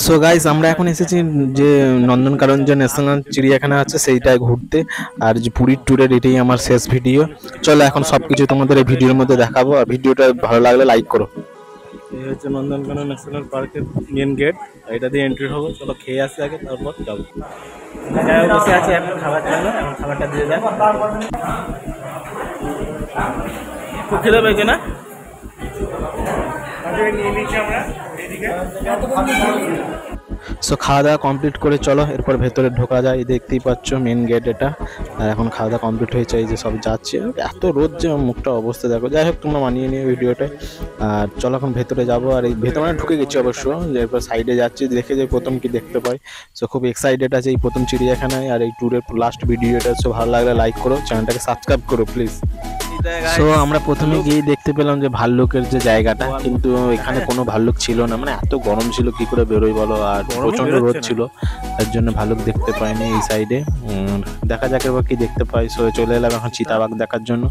So guys আমরা এখন এসেছি যে নন্দনকানন যে ন্যাশনাল চিড়িয়াখানা আছে সেইটায় ঘুরতে। আর যে পুরীর ট্যুরের এটাই আমার শেষ ভিডিও। চলো এখন সবকিছু তোমাদের এই ভিডিওর মধ্যে দেখাবো, আর ভিডিওটা ভালো লাগলে লাইক করো। এই হচ্ছে নন্দনকানন ন্যাশনাল পার্কের মেন গেট, এটা দিয়ে এন্ট্রি হবো। চলো খেয়ে আসি আগে, তারপর যাবো। বসে আছি এখন খাবার জন্য, এখন খাবারটা দিয়ে যাক। খুব খিদে পেয়েছে না? সো খাওয়া দাওয়া কমপ্লিট করে চলো এরপর ভেতরে ঢোকা যায়। দেখতেই পাচ্ছ মেন গেট এটা। আর এখন খাওয়া দাওয়া কমপ্লিট হয়েছে, এই যে সব যাচ্ছে। এত রোদ যে মুখটা অবস্থা দেখো। যাই হোক তোমরা মানিয়ে নিও ভিডিওটা। আর চলো এখন ভেতরে যাবো। আর এই ভেতরে ঢুকে গেছি অবশ্য, এরপর সাইডে যাচ্ছি, দেখে যে প্রথম কি দেখতে পাই। সো খুব এক্সাইটেড আছে এই প্রথম চিড়িয়াখানায় আর এই ট্যুরের লাস্ট ভিডিওটা। সো ভালো লাগলে লাইক করো, চ্যানেলটাকে সাবস্ক্রাইব করো প্লিজ। সো আমরা প্রথমে গিয়ে দেখতে পেলাম যে ভাল্লুকের যে জায়গাটা, কিন্তু এখানে কোনো ভাল্লুক ছিল না। মানে এত গরম ছিল, কি করে বেরোই বলো। আর প্রচন্ড রোদ ছিল, তার জন্য ভাল্লুক দেখতে পাইনি এই সাইডে। দেখা যাক এবার কি দেখতে পাই। সো চলে এলাম এখন চিতাবাঘ দেখার জন্য।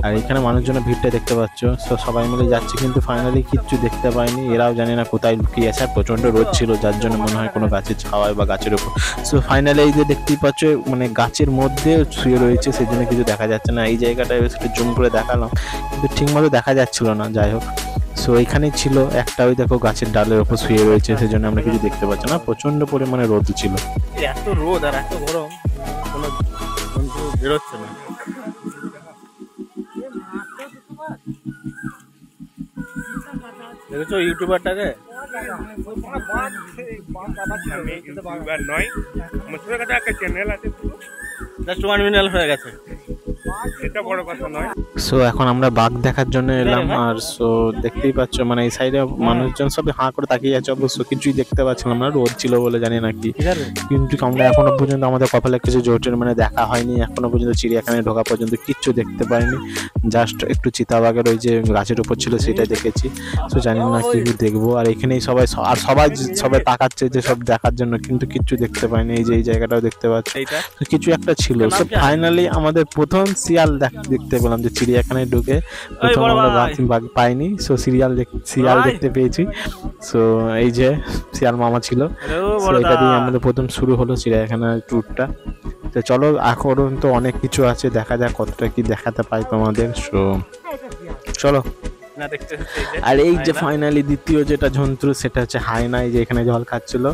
আর এখানে মানুষজনের ভিড়টা দেখতে পাচ্ছ। সো সবাই মিলে যাচ্ছে, কিন্তু ফাইনালি কিচ্ছু দেখতে পাইনি। এরাও জানি না কোথায় লুকিয়ে আছে। আর প্রচন্ড রোদ ছিল, যার জন্য মনে হয় কোনো গাছের ছাওয়ায় বা গাছের উপর। সো ফাইনালি এই যে দেখতেই পাচ্ছ, মানে গাছের মধ্যে শুয়ে রয়েছে, সেই জন্য কিছু দেখা যাচ্ছে না। এই জায়গাটায় একটু জুম করে দেখালাম, কিন্তু ঠিকমতো দেখা যাচ্ছিল না। যাই হোক, সো এখানেই ছিল একটা, ওই দেখো গাছের ডালের উপর শুয়ে রয়েছে, সেই জন্য আমরা কিছু দেখতে পাচ্ছি না। প্রচন্ড পরিমাণে রোদ ছিল। এত রোদ আর এত গরম, কোনো জন্তু বেরোচ্ছে না। দেখেছো ইউটিউবারটাকে? ইউটিউবার নয়, আমার কাছে একটা চ্যানেল আছে, জাস্ট 1 মিলিয়ন হয়ে গেছে, এটা বড় কথা নয়। সো এখন আমরা বাঘ দেখার জন্য এলাম। আর সো দেখতেই পাচ্ছ, মানে এই সাইডে মানুষজন সব হাঁ করে তাকিয়ে আছে। অবশ্য কিছুই দেখতে পাচ্ছিলাম না, রোদ ছিল বলে জানি না কি। কিন্তু আমরা এখনো পর্যন্ত আমাদের কপালে কিছু জোটের মানে দেখা হয়নি। এখনো পর্যন্ত চিড়িয়াখানায় ঢোকা পর্যন্ত কিচ্ছু দেখতে পাইনি। জাস্ট একটু চিতাবাঘের ওই যে গাছের উপর ছিল সেটাই দেখেছি। সো জানি না কি দেখবো। আর এখানেই সবাই সবাই তাকাচ্ছে যে সব দেখার জন্য, কিন্তু কিচ্ছু দেখতে পাইনি। এই যে এই জায়গাটাও দেখতে পাচ্ছি, কিছু একটা ছিল। সো ফাইনালি আমাদের প্রথম শিয়াল দেখতে পেলাম, যে চিড়িয়াখানায় ঢুকে প্রথম আমরা বাঘ পাইনি। সো শিয়াল দেখতে পেয়েছি। সো এই যে শিয়াল মামা ছিল। সো এটা দিয়ে আমাদের প্রথম শুরু হলো চিড়িয়াখানার ট্যুরটা। তো চলো এখন তো অনেক কিছু আছে, দেখা যাক কতটা কি দেখাতে পাই তোমাদের। সো চলো। আর এই যে ফাইনালি দ্বিতীয় যেটা জন্তু, সেটা হচ্ছে হায়না, যে এখানে জল খাচ্ছিল।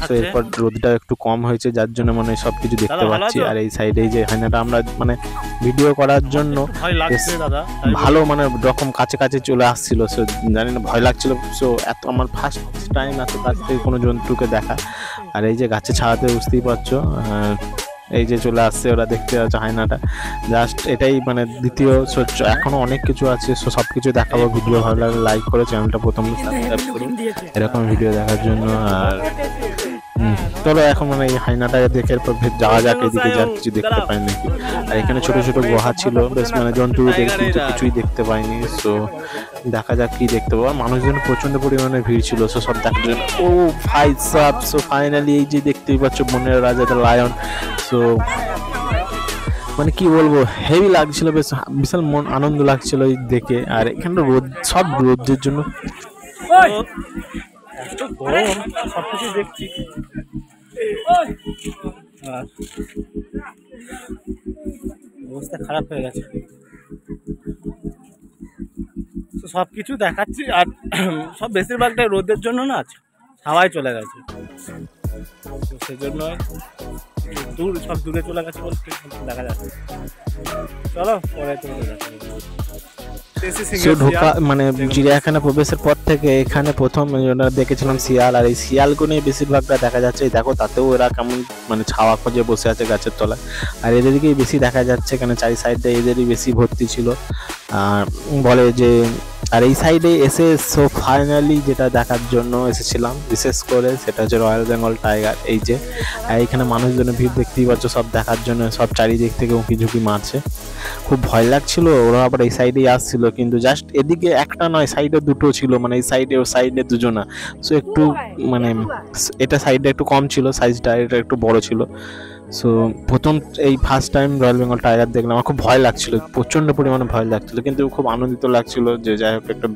তো এরপর রোদটা একটু কম হয়েছে, যার জন্য মানে সবকিছু দেখতে পাচ্ছি। আর এই সাইডে যে হায়নাটা আমরা মানে ভিডিও করার জন্য ভালো মানে রকম কাছে কাছে চলে আসছিল। সো জানি না, ভয় লাগছিল। সো এত আমার ফার্স্ট টাইম এত কাছ থেকে কোনো জন্তুকে দেখা। আর এই যে গাছে ছাড়াতে বুঝতেই পারছো, এই যে চলে আসছে ওরা, দেখতে পাচ্ছ হায়নাটা। জাস্ট এটাই মানে দ্বিতীয়। এখনো অনেক কিছু আছে, সো সব কিছু দেখাবো। ভিডিও ভালো লাগলে লাইক করে চ্যানেলটা প্রথমে সাবস্ক্রাইব করুন এরকম ভিডিও দেখার জন্য। আর চলো এখন মানে এই হায়নাটাকে দেখে এরপর যাওয়া যাক এদিকে, যা কিছু দেখতে পাই নাকি। আর এখানে ছোট ছোট গুহা ছিল, বেশ মানে জন্তু কিন্তু কিছুই দেখতে পাইনি। সো দেখা যাক কি দেখতে পাবো। মানুষজন প্রচন্ড পরিমাণে ভিড় ছিল, সো সব দেখার জন্য। ও ভাই সাব, সো ফাইনালি এই যে দেখতেই পাচ্ছ বনের রাজা দ্য লায়ন। সো মানে কি বলবো, হেভি লাগছিল, বেশ বিশাল মন আনন্দ লাগছিল এই দেখে। আর এখানে রোদ, সব রোদের জন্য গরম, সবকিছু দেখছি। অবস্থা খারাপ হয়ে গেছে, সবকিছু দেখাচ্ছি। আর সব বেশিরভাগটা রোদের জন্য না, হাওয়ায় চলে গেছে, সেজন্য সব দূরে চলে গেছে বলতে দেখা যাচ্ছে। চলো পরে ঢোকা মানে চিড়িয়াখানা প্রবেশের পর থেকে এখানে প্রথম দেখেছিলাম শিয়াল। আর এই শিয়ালগুলোই বেশিরভাগটা দেখা যাচ্ছে। দেখো তাতেও এরা কেমন মানে ছাওয়া খোঁজে বসে আছে গাছের তলায়। আর এদেরকেই বেশি দেখা যাচ্ছে, এখানে চারি সাইডে এদেরই বেশি ভর্তি ছিল। আর বলে যে, আর এই সাইডে এসে সো ফাইনালি যেটা দেখার জন্য এসেছিলাম বিশেষ করে, সেটা হচ্ছে রয়্যাল বেঙ্গল টাইগার। এই যে এখানে মানুষজনের ভিড় দেখতেই পাচ্ছ, সব দেখার জন্য, সব চারিদিক থেকে উঁকি ঝুঁকি মারছে। খুব ভয় লাগছিল, ওরা আবার এই সাইডেই আসছিল, কিন্তু জাস্ট এদিকে একটা নয়, সাইডে দুটো ছিল, মানে এই সাইডে ও সাইডে দুজনা। সো একটু মানে এটা সাইডে একটু কম ছিল সাইজটা, এটা একটু বড় ছিল। সো প্রথম এই first time royal Bengal tiger দেখলাম, আমার খুব ভয় লাগছিল, প্রচণ্ড পরিমাণে ভয় লাগছিল, কিন্তু খুব আনন্দিত লাগছিল যে যাই হোক একটা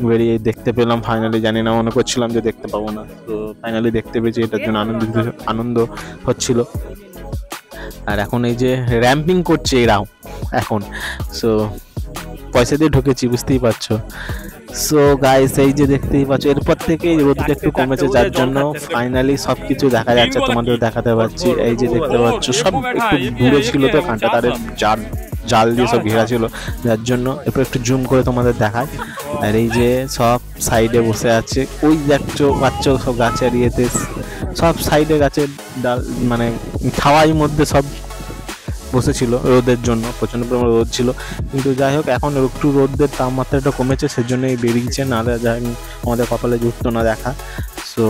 বেরিয়ে দেখতে পেলাম ফাইনালি। জানি না, মনে করছিলাম যে দেখতে পাবো না, তো ফাইনালি দেখতে পেয়েছি, এটার জন্য আনন্দ হচ্ছিল। আর এখন এই যে র্যাম্পিং করছে এরাও এখন, সো পয়সা দিয়ে ঢুকেছি, বুঝতেই পারছো। সো গাইস এই যে দেখতেই পাচ্ছ, এরপর থেকে রোদটা একটু কমেছে, যার জন্য ফাইনালি সবকিছু দেখা যাচ্ছে, তোমাদের দেখাতে পারছি। এই যে দেখতে পাচ্ছ সব একটু দূরে ছিল তো, কাঁটা তারের জাল দিয়ে সব ঘেরা ছিল, যার জন্য এরপর একটু জুম করে তোমাদের দেখায়। আর এই যে সব সাইডে বসে আছে, ওই দেখছো বাচ্চা সব গাছের ইয়েতে, সব সাইডে গাছের ডাল মানে খাওয়াই মধ্যে সব বসেছিল রোদের জন্য, প্রচণ্ড পরিমাণে রোদ ছিল। কিন্তু যাই হোক এখন একটু রোদের তাপমাত্রাটা কমেছে, সেজন্যই বেরিয়েছে, না যাই আমাদের কপালে যুক্ত না দেখা। সো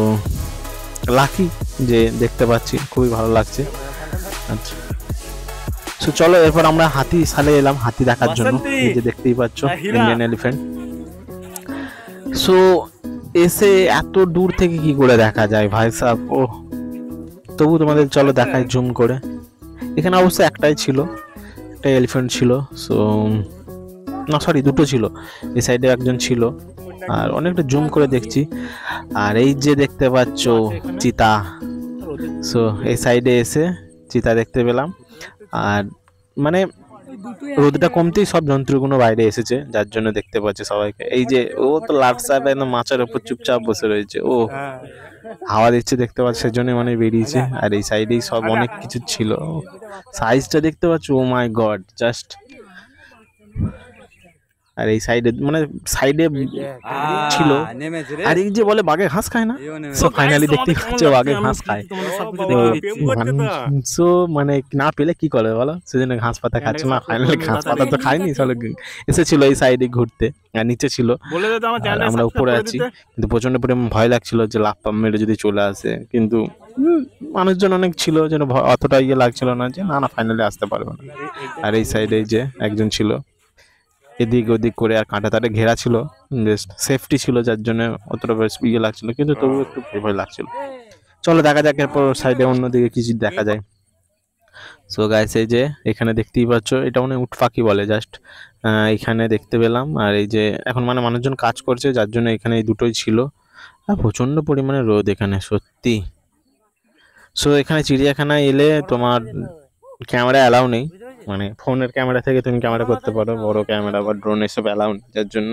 লাকি যে দেখতে পাচ্ছি, খুবই ভালো লাগছে। আচ্ছা, সো চলো এরপর আমরা হাতি সালে এলাম হাতি দেখার জন্য। এই যে দেখতেই পাচ্ছ ইন্ডিয়ান এলিফ্যান্ট। সো এসে এত দূর থেকে কি করে দেখা যায় ভাই সাহেব, ও তবু তোমাদের চলো দেখাই জুম করে। এখানে অবশ্য একটাই ছিল, একটা এলিফ্যান্ট ছিল, সো না সরি দুটো ছিল, এই সাইডে একজন ছিল, আর অনেকটা জুম করে দেখছি। আর এই যে দেখতে পাচ্ছ চিতা, সো এই সাইডে এসে চিতা দেখতে পেলাম। আর মানে রোদটা কমতেই সব যন্ত্রগুলো বাইরে এসেছে, যার জন্য দেখতে পাচ্ছে সবাইকে। এই যে ও তো লাট সাহেব একদম মাচার উপর চুপচাপ বসে রয়েছে, ও হাওয়া দিচ্ছে দেখতে পাচ্ছে, সেজন্য মানে বেরিয়েছে। আর এই সাইডেই সব অনেক কিছু ছিল, সাইজটা দেখতে পাচ্ছ, ও মাই গড জাস্ট। আর এই সাইডে মানে সাইডে ছিল। আর এই যে বলে বাঘে ঘাস খায় না, সো ফাইনালি দেখতে পাচ্ছ বাঘে ঘাস খায়। সো মানে না পেলে কি করে বলো, সেজন্য ঘাস পাতা খাচ্ছে না, ফাইনালি ঘাস পাতা তো খায়নি, চলো এসেছিল এই সাইডে ঘুরতে, আর নিচে ছিল, আমরা উপরে আছি। কিন্তু প্রচন্ড পরিমাণ ভয় লাগছিল যে লাফ পাম মেরে যদি চলে আসে, কিন্তু মানুষজন অনেক ছিল যেন অতটা ইয়ে লাগছিল না যে না ফাইনালি আসতে পারবে না। আর এই সাইডে যে একজন ছিল, এদিক ওদিক করে, আর কাঁটা তারে ঘেরা ছিল, বেশ সেফটি ছিল, যার জন্য অতটা বেশ ইয়ে লাগছিল, কিন্তু তবু একটু ভয় লাগছিল। চলো দেখা যাক এরপর সাইডে অন্যদিকে কিছু দেখা যায়। সো গাইস এই যে এখানে দেখতেই পাচ্ছ, এটা মানে উট পাখি বলে, জাস্ট এখানে দেখতে পেলাম। আর এই যে এখন মানে মানুষজন কাজ করছে, যার জন্য এখানে এই দুটোই ছিল। আর প্রচন্ড পরিমাণে রোদ এখানে সত্যি। সো এখানে চিড়িয়াখানায় এলে তোমার ক্যামেরা অ্যালাউ নেই, মানে ফোনের ক্যামেরা থেকে তুমি ক্যামেরা করতে পারো, বড় ক্যামেরা বা ড্রোন এসব অ্যালাউ নেই, যার জন্য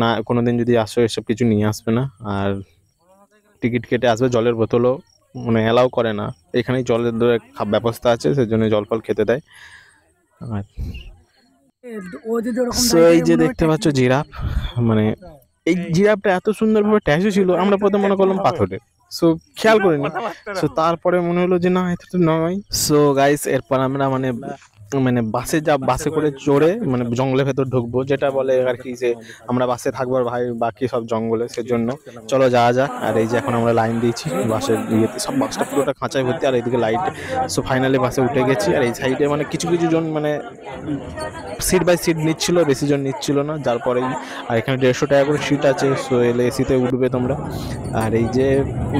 না কোনোদিন যদি আসো এসব কিছু নিয়ে আসবে না। আর টিকিট কেটে আসবে, জলের বোতলও মানে অ্যালাউ করে না, এখানেই জলের ব্যবস্থা আছে, সেজন্য জল ফল খেতে দেয়। আর সো এই যে দেখতে পাচ্ছ জিরাফ, মানে এই জিরাফটা এত সুন্দরভাবে ট্যাচু ছিল, আমরা প্রথমে মনে করলাম পাথরের, সো খেয়াল করিনি। সো তারপরে মনে হলো যে না এটা তো নয়। সো গাইস এরপর আমরা মানে বাসে করে চড়ে মানে জঙ্গলের ভেতর ঢুকবো, যেটা বলে আর কি যে আমরা বাসে থাকবো আর ভাই বাকি সব জঙ্গলে, সেজন্য চলো যাওয়া যাক। আর এই যে এখন আমরা লাইন দিয়েছি বাসের ইয়েতে, সব বাসটা পুরোটা খাঁচায় ভর্তি, আর এইদিকে লাইট। সো ফাইনালি বাসে উঠে গেছি। আর এই সাইডে মানে কিছু জন মানে সিট বাই সিট নিচ্ছিল, বেশি জন নিচ্ছিল না, যার পরেই। আর এখানে 150 টাকা করে সিট আছে, সো এলে এসিতে উঠবে তোমরা। আর এই যে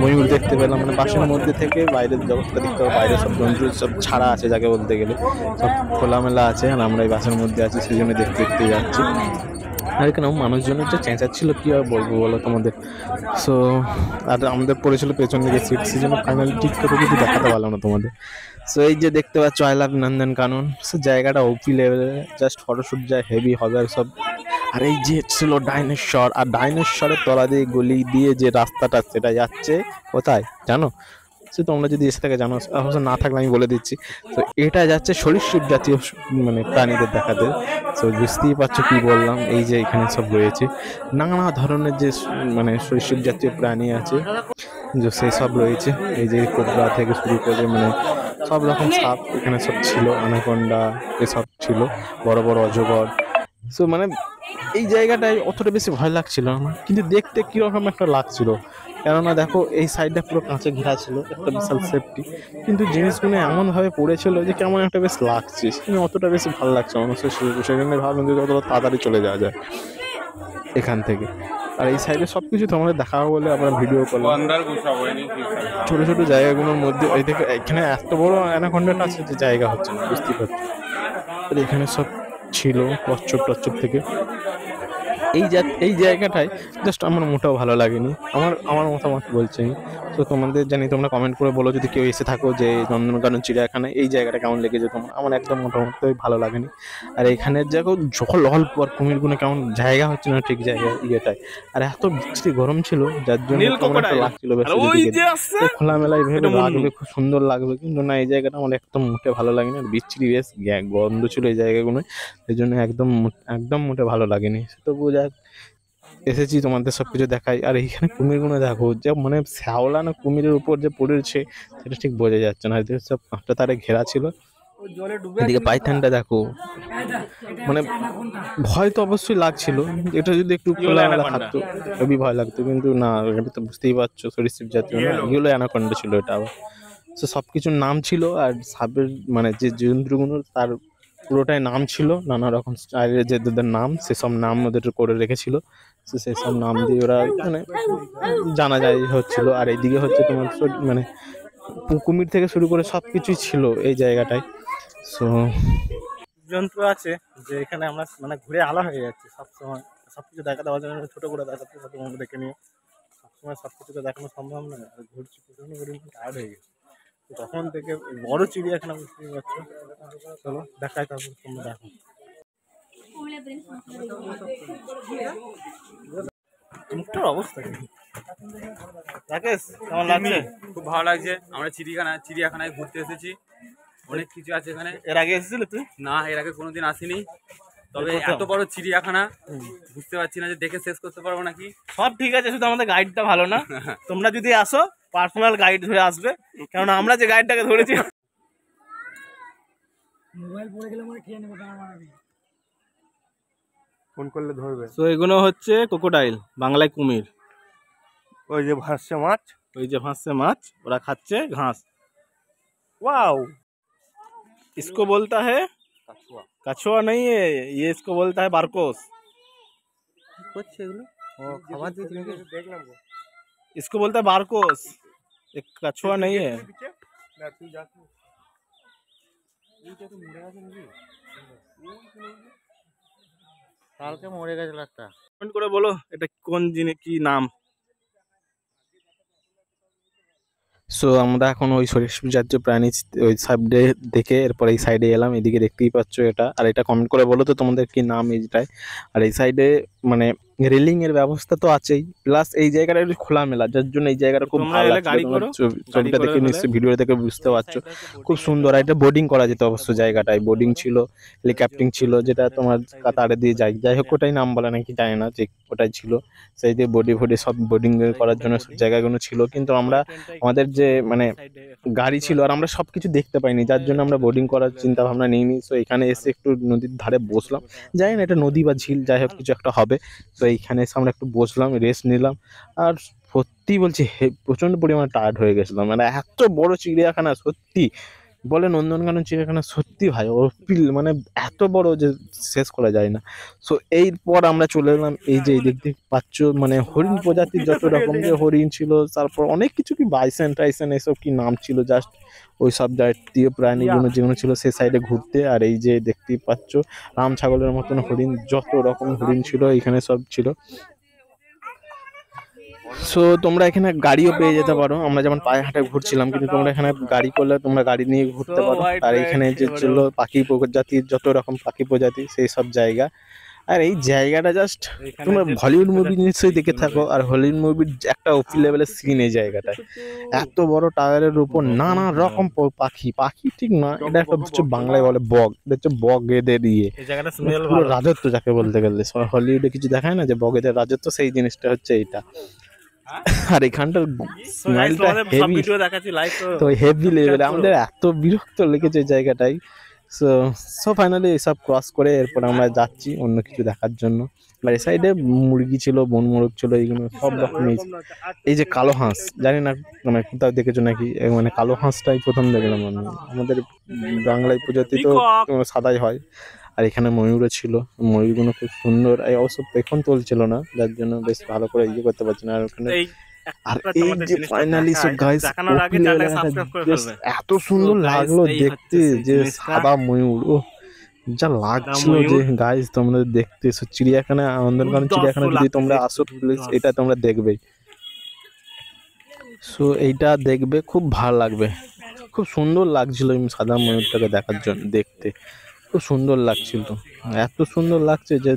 ময়ূর দেখতে পেলাম, মানে বাসের মধ্যে থেকে বাইরের জগৎটা দেখতে হবে, বাইরে সব জন্তু সব ছাড়া আছে, যাকে বলতে গেলে সব খোলামেলা আছে, আর আমরা এই বাসের মধ্যে আছি, সেই জন্য দেখতে দেখতে যাচ্ছি। আর এখানে মানুষজনের যে চেঁচাচ্ছিল কি আর বলবো বলো তোমাদের। সো আর আমাদের পড়েছিল পেছন দিকে সিট, সেই জন্য ফাইনালি ঠিক করে কিছু দেখাতে পারলাম না তোমাদের। সো এই যে দেখতে পাচ্ছ I love Nandan Kanan, so জায়গাটা ওপি লেভেলে, জাস্ট ফটোশুট যায় হেভি হবে আর সব। আর এই যে ছিল ডাইনোসর, আর ডাইনোসরের তলা দিয়ে গলি দিয়ে যে রাস্তাটা, সেটা যাচ্ছে কোথায় জানো? সে তোমরা যদি এসে থেকে জানো, অবশ্য না থাকলে আমি বলে দিচ্ছি। তো এটা যাচ্ছে সরীসৃপ জাতীয় মানে প্রাণীদের দেখাতে। তো বুঝতেই পারছো কি বললাম, এই যে এখানে সব রয়েছে নানা ধরনের যে মানে সরীসৃপ জাতীয় প্রাণী আছে, যে সেই সব রয়েছে। এই যে কোবরা থেকে শুরু করে মানে সব রকম সাপ এখানে সব ছিল, অ্যানাকোন্ডা এসব ছিল, বড় বড় অজগর। সো মানে এই জায়গাটায় অতটা বেশি ভয় লাগছিল না, কিন্তু দেখতে কিরকম একটা লাগছিল, কেননা দেখো এই সাইডটা পুরো কাঁচে ঘেরা ছিল, একটা বিশাল সেফটি, কিন্তু জিনিসগুলো এমনভাবে পড়েছিল যে কেমন একটা বেশ লাগছে, অতটা বেশি ভালো লাগছে মানুষের, সেজন্য ভাবলাম যে যত তাড়াতাড়ি চলে যাওয়া যায় এখান থেকে। আর এই সাইডে সবকিছু তোমাদের দেখাবো বলে আমরা ভিডিও করলাম। ছোট ছোট জায়গাগুলোর মধ্যে এই দেখে এখানে এত বড় অ্যানাকন্ডাটা আছে যে জায়গা হচ্ছে না, বুঝতেই পারছি। এখানে সব ছিল কচ্ছপ টচ্ছপ থেকে। এই জায়গাটায় জাস্ট আমার মোটেও ভালো লাগেনি, আমার মতামত বলছি। তো তোমাদের জানি, তোমরা কমেন্ট করে বলো যদি কেউ এসে থাকো যে নন্দনকানন চিড়িয়াখানায় এই জায়গাটা কেমন লেগেছে তোমার। আমার একদম মোটামুটি ভালো লাগেনি। আর এখানের জায়গা জল অল্প আর কুমিরগুলো কেমন জায়গা হচ্ছে না ঠিক জায়গায় ইয়েটায়। আর এত বিচ্ছিরি গরম ছিল যার জন্য লাগছিল খোলামেলায় ভেবে লাগবে, খুব সুন্দর লাগবে, কিন্তু না এই জায়গাটা আমার একদম মোটে ভালো লাগেনি। আর বিচ্ছিরি বেশ গন্ধ ছিল এই জায়গাগুলো, এই জন্য একদম মোটে ভালো লাগেনি। তো বোঝা এসেছি তোমাদের সবকিছু দেখাই। আর এইখানে কুমিরগুলো দেখো, যে মানে শ্যাওলা না কুমিরের উপর যে পড়েছে সেটা ঠিক বোঝা যাচ্ছে না। এদের সব পাঁচটা তারে ঘেরা ছিল। এদিকে পাইথনটা দেখো, মানে ভয় তো অবশ্যই লাগছিল, এটা যদি একটু খোলামেলা থাকতো খুবই ভয় লাগতো, কিন্তু না, এটা তো বুঝতেই পারছো সরীসৃপ জাতীয় না, এগুলো অ্যানাকন্ডা ছিল এটা। আবার তো সবকিছুর নাম ছিল, আর সাপের মানে যে জন্তুগুলো তার পুরোটাই নাম ছিল, নানা রকম স্টাইলের যে নাম, সেসব নাম ওদের করে রেখেছিল। সেসব নাম দিয়ে ওরা মানে জানা যায় হচ্ছিল। আর এইদিকে হচ্ছে তোমার মানে কুমির থেকে শুরু করে সবকিছুই ছিল এই জায়গাটায়। সো জন্তু আছে যে এখানে আমরা মানে ঘুরে আলা হয়ে যাচ্ছে সবসময়, সবকিছু দেখা দেওয়ার জন্য ছোটো করে দেখাচ্ছি, তোমাকে দেখে নিয়ে সবসময় সবকিছু তো দেখানো সম্ভব নয়। আর ঘুরছি প্রচণ্ড পরিমাণে টায়ার্ড হয়ে গেছে তখন থেকে। বড় চিড়িয়াখানা বুঝতেই পারছো। চলো দেখাই, তারপর তোমরা দেখো। মুখটার অবস্থা কি রাকেশ, কেমন লাগছে? খুব ভালো লাগছে। আমরা চিড়িয়াখানায় ঘুরতে এসেছি, অনেক কিছু আছে এখানে। এর আগে এসেছিলে তুই? না, এর আগে কোনোদিন আসিনি। তবে এত বড় চিড়িয়াখানা বুঝতে পারছি না যে দেখে শেষ করতে পারবো নাকি। সব ঠিক আছে, শুধু আমাদের গাইডটা ভালো না। তোমরা যদি আসো পার্সোনাল গাইড ধরে আসবে, কারণ আমরা যে গাইডটাকে ধরেছি মোবাইল পড়ে গেলে মনে খেয়ে নেবে, ফোন করলে ধরবে। তো এগুলো হচ্ছে ক্রোকোডাইল, বাংলায় কুমির। ওই যে ভাসছে মাছ, ওরা খাচ্ছে ঘাস। वाओ, इसको बोलता है कछुआ नहीं है ये, इसको बोलता है बारकोस। इसको बोलता है बारकोस, एक कछुआ नहीं है। কালকে মরে গেছিল একটা। কমেন্ট করে বলো এটা কোন জিনিস, কি নাম। সো আমরা এখন ওই সরীসৃপ জাতীয় প্রাণী ওই সাইডে দেখে এরপর এই সাইডে এলাম। এদিকে দেখতেই পাচ্ছ এটা। আর এটা কমেন্ট করে বলো তো তোমাদের কি নাম এইটাই। আর এই সাইডে মানে রেলিং এর ব্যবস্থা তো আছেই, প্লাস এই জায়গাটা একটু খোলামেলা, যার জন্য এই জায়গাটা খুব ভালো লাগছে। ছবিটা দেখে নিশ্চয়ই, ভিডিও দেখে বুঝতে পারছো খুব সুন্দর। আর এটা বোর্ডিং করা যেত অবশ্য, জায়গাটায় বোর্ডিং ছিল, হেলিকপ্টার ছিল, যেটা তোমার কাতারে দিয়ে যায়, যাই হোক ওটাই নাম বলে নাকি জানি না, যে ওটাই ছিল। সেই দিয়ে বডি সব বোর্ডিং করার জন্য জায়গাগুলো ছিল, কিন্তু আমরা আমাদের যে মানে গাড়ি ছিল আর আমরা সবকিছু দেখতে পাইনি, যার জন্য আমরা বোর্ডিং করার চিন্তা ভাবনা নিইনি। তো এখানে এসে একটু নদীর ধারে বসলাম, জানি না এটা নদী বা ঝিল, যাই হোক কিছু একটা হবে। তো এইখানে এসে আমরা একটু বসলাম, রেস্ট নিলাম। আর সত্যি বলছি প্রচন্ড পরিমাণে টায়ার্ড হয়ে গেছিলাম। মানে এত বড় চিড়িয়াখানা, সত্যি বলে নন্দনকানন চিড়িয়াখানা সত্যি ভাই মানে এত বড় যে শেষ করা যায় না। সো এরপর আমরা চলে এলাম এই যে দেখতে পাচ্ছ মানে হরিণ প্রজাতির যত রকম যে হরিণ ছিল, তারপর অনেক কিছু কি বাইসেন টাইসেন এসব কি নাম ছিল, জাস্ট ওই সব জাতীয় প্রাণীগুলো যেগুলো ছিল সেই সাইডে ঘুরতে। আর এই যে দেখতেই পাচ্ছ রাম ছাগলের মতন হরিণ, যত রকম হরিণ ছিল এখানে সব ছিল। সো তোমরা এখানে গাড়িও পেয়ে যেতে পারো, আমরা যেমন পায়ে হাঁটে ঘুরছিলাম, কিন্তু তোমরা এখানে গাড়ি করলে তোমরা গাড়ি নিয়ে ঘুরতে পারো। আর এখানে যে ছিল পাখি প্রজাতির যত রকম পাখি প্রজাতি সেই সব জায়গা। আর এই জায়গাটা জাস্ট তোমরা হলিউড মুভি নিশ্চয়ই দেখে থাকো, আর হলিউড মুভির একটা অফি লেভেলের সিন এই জায়গাটায়। এত বড় টাওয়ারের উপর নানা রকম পাখি ঠিক না, এটা একটা হচ্ছে বাংলায় বলে বগ, এটা হচ্ছে বগেদের পুরো রাজত্ব যাকে বলতে গেলে। হলিউডে কিছু দেখায় না যে বগেদের রাজত্ব, সেই জিনিসটা হচ্ছে এইটা। আর এখানটার স্মেলটা হেভি, তো হেভি লেভেলে আমাদের এত বিরক্ত লেগেছে জায়গাটাই। সো ফাইনালি এসব ক্রস করে এরপর আমরা যাচ্ছি অন্য কিছু দেখার জন্য। আর এই সাইডে মুরগি ছিল, বন মোরগ ছিল, এইগুলো সব রকমই। এই যে কালো হাঁস, জানি না মানে কোথাও দেখেছো নাকি, মানে কালো হাঁসটাই প্রথম দেখলাম আমি। আমাদের বাংলায় প্রজাতি তো সাদাই হয়, আর এখানে ময়ূরও ছিল, ময়ূরগুলো খুব সুন্দর। এই অবশ্য এখন তুলছিল না, যার জন্য বেশ ভালো করে ইয়ে করতে পারছি না। আর ওখানে আর এই যে ফাইনালি সো গাইস এত সুন্দর লাগলো দেখতে, যে সাদা ময়ূর, ও যা লাগছিল যে গাইস তোমরা দেখতে এসো চিড়িয়াখানা, আনন্দনকানন চিড়িয়াখানা যদি তোমরা আসো প্লিজ এটা তোমরা দেখবে। সো এইটা দেখবে, খুব ভালো লাগবে। খুব সুন্দর লাগছিল এই সাদা ময়ূরটাকে দেখার জন্য, দেখতে খুব সুন্দর লাগছিল, এত সুন্দর লাগছে যে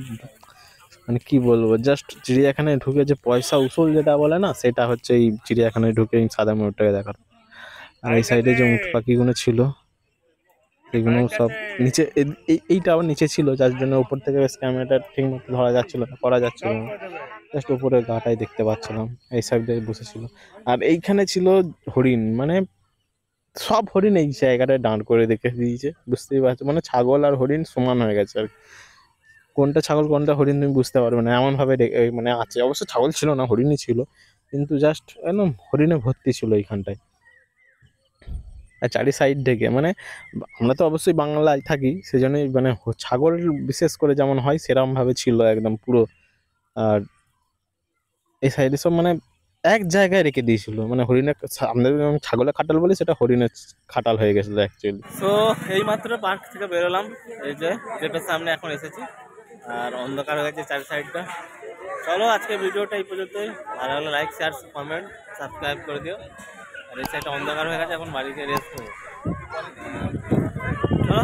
মানে কি বলবো, জাস্ট চিড়িয়াখানায় ঢুকে যে পয়সা উসুল যেটা বলে না, সেটা হচ্ছে এই চিড়িয়াখানায় ঢুকে এই সাদা ময়ূরটাকে দেখার। আর এই সাইডে যে উট পাখিগুলো ছিল এগুলো সব নিচে, এইটা আবার নিচে ছিল, যার জন্য উপর থেকে বেশ ক্যামেরাটা ঠিক মতো ধরা যাচ্ছিল না, করা যাচ্ছিল না, জাস্ট উপরে গাটাই দেখতে পাচ্ছিলাম। এই সাইডে বসেছিল। আর এইখানে ছিল হরিণ, মানে সব হরিণ এই জায়গাটায় দাঁড় করে রেখে দিয়েছে, বুঝতেই পারছো, মানে ছাগল আর হরিণ সমান হয়ে গেছে। আর কোনটা ছাগল কোনটা হরিণ তুমি বুঝতে পারবে না, এমন ভাবে মানে আছে। অবশ্য ছাগল ছিল না, হরিণই ছিল, কিন্তু জাস্ট একদম হরিণে ভর্তি ছিল এইখানটায়। আর চারি সাইড থেকে, মানে আমরা তো অবশ্যই বাংলায় থাকি, সেজন্যই মানে ছাগল বিশেষ করে যেমন হয় সেরকম ভাবে ছিল একদম পুরো। আর এই সাইডে সব মানে এক জায়গায় রেখে দিয়েছিল, মানে হরিণের, আমরা যেমন ছাগলের খাটাল বলি, সেটা হরিণের খাটাল হয়ে গেছিলো অ্যাকচুয়ালি। সো এই মাত্র পার্ক থেকে বেরোলাম, এই যে যেটার সামনে এখন এসেছি, আর অন্ধকার হয়ে গেছে চারি সাইডটা। চলো আজকে ভিডিওটা এই পর্যন্তই, ভালো হলে লাইক শেয়ার কমেন্ট সাবস্ক্রাইব করে দিও। আর এই সাইডটা অন্ধকার হয়ে গেছে, এখন বাড়িতে রেস্ট করবো। চলো